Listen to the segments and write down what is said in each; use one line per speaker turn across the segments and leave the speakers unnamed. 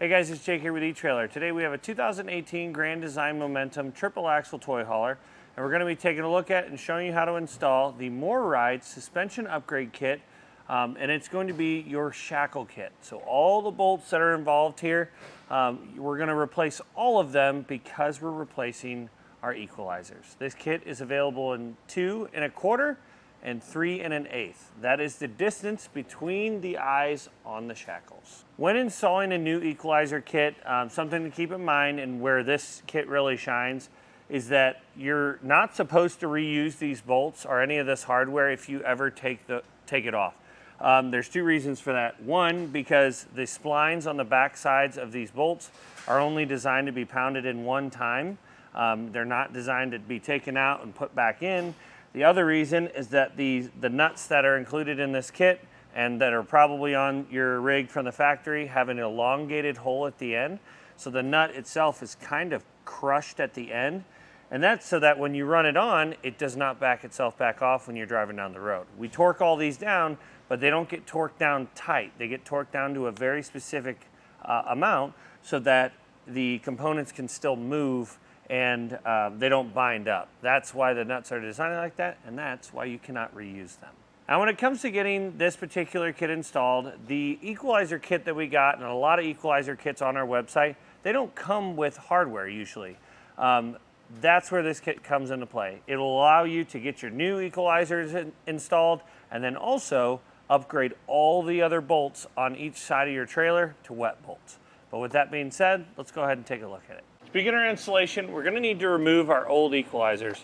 Hey guys, it's Jake here with eTrailer. Today we have a 2018 Grand Design Momentum triple axle toy hauler, and we're going to be taking a look at and showing you how to install the MORryde Suspension Upgrade Kit, and it's going to be your Shackle kit. So all the bolts that are involved here, we're going to replace all of them because we're replacing our equalizers. This kit is available in 2 1/4 and 3 1/8. That is the distance between the eyes on the Shackles. When installing a new equalizer kit, something to keep in mind, and where this kit really shines, is that you're not supposed to reuse these bolts or any of this hardware if you ever take it off. There's 2 reasons for that. One, because the splines on the back sides of these bolts are only designed to be pounded in one time. They're not designed to be taken out and put back in. The other reason is that the nuts that are included in this kit and that are probably on your rig from the factory have an elongated hole at the end. So the nut itself is kind of crushed at the end. And that's so that when you run it on, it does not back itself back off when you're driving down the road. We torque all these down, but they don't get torqued down tight. They get torqued down to a very specific amount so that the components can still move and they don't bind up. That's why the nuts are designed like that, and that's why you cannot reuse them. Now when it comes to getting this particular kit installed, the equalizer kit that we got, and a lot of equalizer kits on our website, they don't come with hardware usually. That's where this kit comes into play. It'll allow you to get your new equalizers installed and then also upgrade all the other bolts on each side of your trailer to wet bolts. But with that being said, let's go ahead and take a look at it. To begin our installation, we're going to need to remove our old equalizers.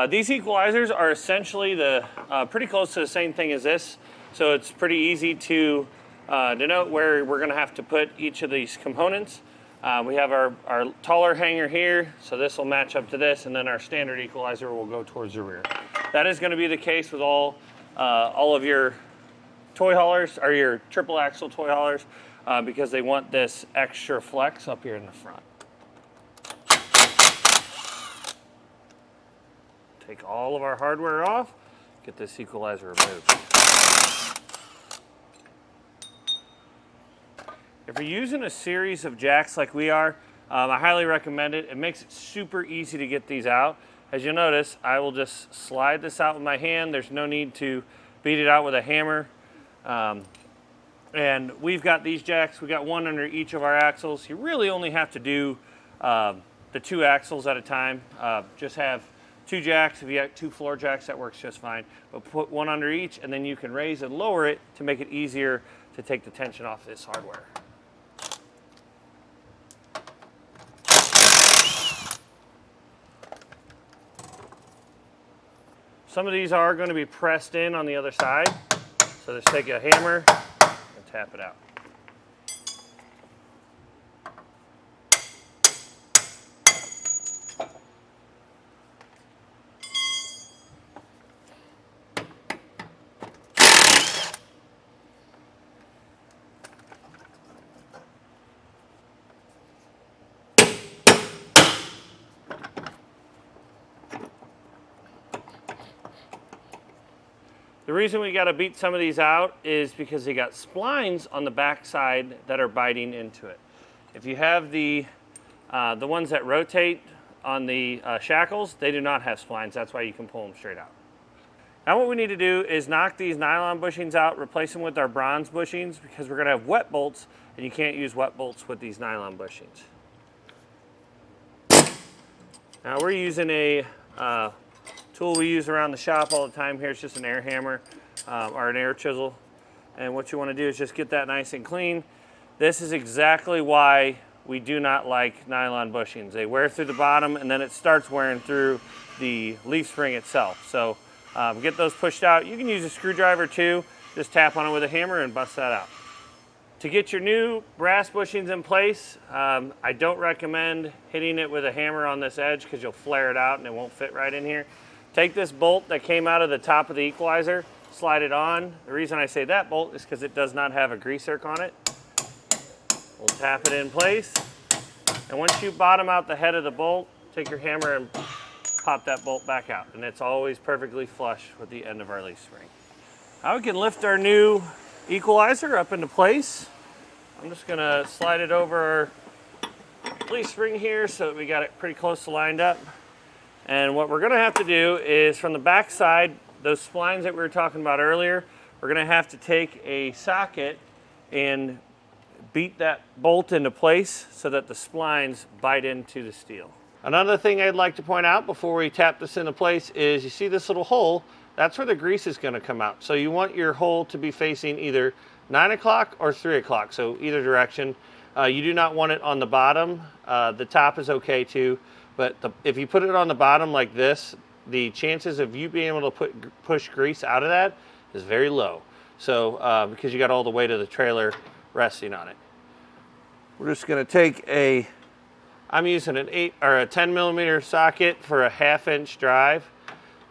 These equalizers are essentially pretty close to the same thing as this, so it's pretty easy to denote where we're going to have to put each of these components. We have our taller hanger here, so this will match up to this, and then our standard equalizer will go towards the rear. That is going to be the case with all of your toy haulers, or your triple axle toy haulers, because they want this extra flex up here in the front. Take all of our hardware off, get this equalizer removed. If you're using a series of jacks like we are, I highly recommend it. It makes it super easy to get these out. As you'll notice, I will just slide this out with my hand. There's no need to beat it out with a hammer. And we've got these jacks. We got one under each of our axles. You really only have to do the 2 axles at a time. Just have 2 jacks. If you have 2 floor jacks, that works just fine. But put one under each, and then you can raise and lower it to make it easier to take the tension off this hardware. Some of these are going to be pressed in on the other side, so just take a hammer and tap it out. The reason we got to beat some of these out is because they got splines on the back side that are biting into it. If you have the ones that rotate on the Shackles, they do not have splines. That's why you can pull them straight out. Now what we need to do is knock these nylon bushings out, replace them with our bronze bushings, because we're going to have wet bolts, and you can't use wet bolts with these nylon bushings. Now we're using a tool we use around the shop all the time here. It's just an air hammer or an air chisel, and what you want to do is just get that nice and clean. This is exactly why we do not like nylon bushings. They wear through the bottom, and then it starts wearing through the leaf spring itself. So get those pushed out. You can use a screwdriver too. Just tap on it with a hammer and bust that out. To get your new brass bushings in place, I don't recommend hitting it with a hammer on this edge because you'll flare it out and it won't fit right in here. Take this bolt that came out of the top of the equalizer, slide it on. The reason I say that bolt is because it does not have a grease zerk on it. We'll tap it in place. And once you bottom out the head of the bolt, take your hammer and pop that bolt back out. And it's always perfectly flush with the end of our leaf spring. Now we can lift our new equalizer up into place. I'm just gonna slide it over our leaf spring here so that we got it pretty close to lined up. And what we're gonna have to do is from the back side, those splines that we were talking about earlier, we're gonna have to take a socket and beat that bolt into place so that the splines bite into the steel. Another thing I'd like to point out before we tap this into place is you see this little hole, that's where the grease is gonna come out. So you want your hole to be facing either 9 o'clock or 3 o'clock, so either direction. You do not want it on the bottom. The top is okay too, but if you put it on the bottom like this, the chances of you being able to push grease out of that is very low. So because you got all the weight of the trailer resting on it. We're just gonna take I'm using an 10 millimeter socket for a 1/2 inch drive,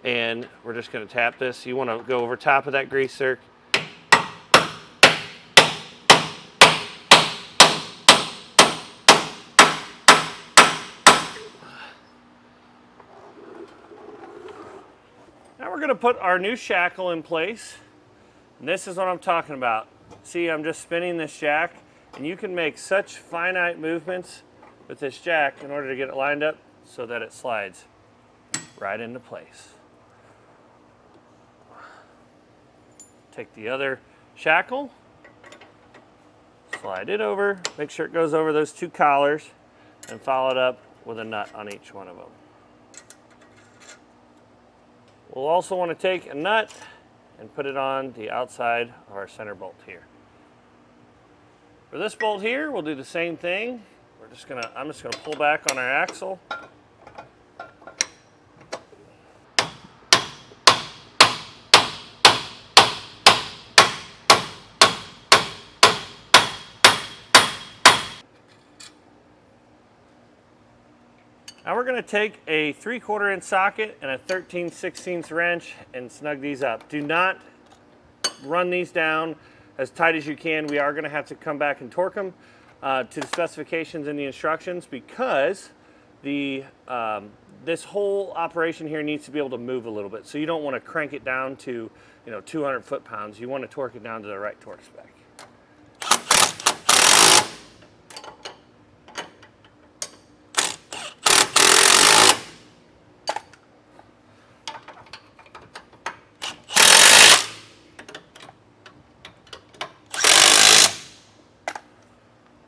and we're just gonna tap this. You wanna go over top of that grease zerk. Now we're gonna put our new shackle in place. And this is what I'm talking about. See, I'm just spinning this jack, and you can make such finite movements with this jack in order to get it lined up so that it slides right into place. Take the other shackle, slide it over, make sure it goes over those 2 collars, and follow it up with a nut on each one of them. We'll also want to take a nut and put it on the outside of our center bolt here. For this bolt here, we'll do the same thing. I'm just gonna pull back on our axle. Now we're gonna take a 3/4 inch socket and a 13/16 wrench and snug these up. Do not run these down as tight as you can. We are gonna have to come back and torque them to the specifications in the instructions, because this whole operation here needs to be able to move a little bit. So you don't wanna crank it down to 200 foot-pounds. You wanna torque it down to the right torque spec.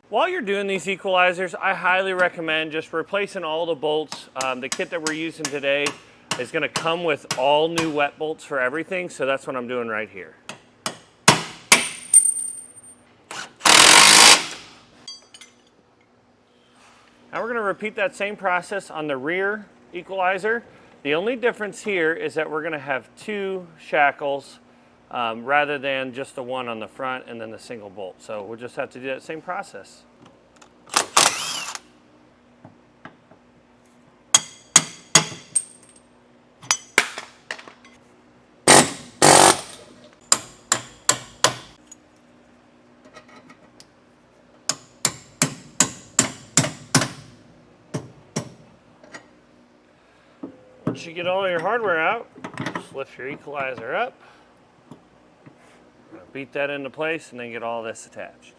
While you're doing these equalizers, I highly recommend just replacing all the bolts. The kit that we're using today is gonna come with all new wet bolts for everything, so that's what I'm doing right here. Now we're gonna repeat that same process on the rear equalizer. The only difference here is that we're gonna have 2 shackles rather than just the one on the front and then the single bolt. So we'll just have to do that same process. Once you get all your hardware out, just lift your equalizer up. Beat that into place and then get all this attached.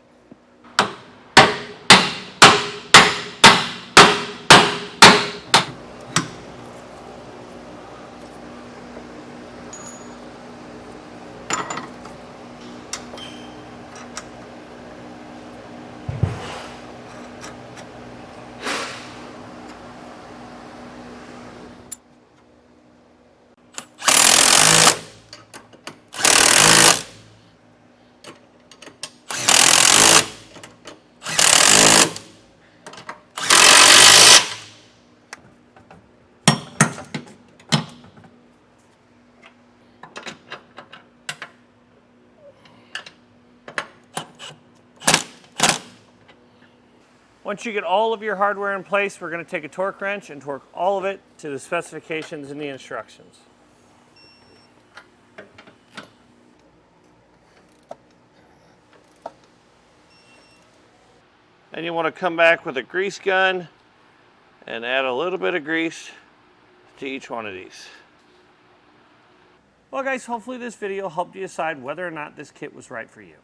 Once you get all of your hardware in place, we're going to take a torque wrench and torque all of it to the specifications in the instructions. Then you want to come back with a grease gun and add a little bit of grease to each one of these. Well guys, hopefully this video helped you decide whether or not this kit was right for you.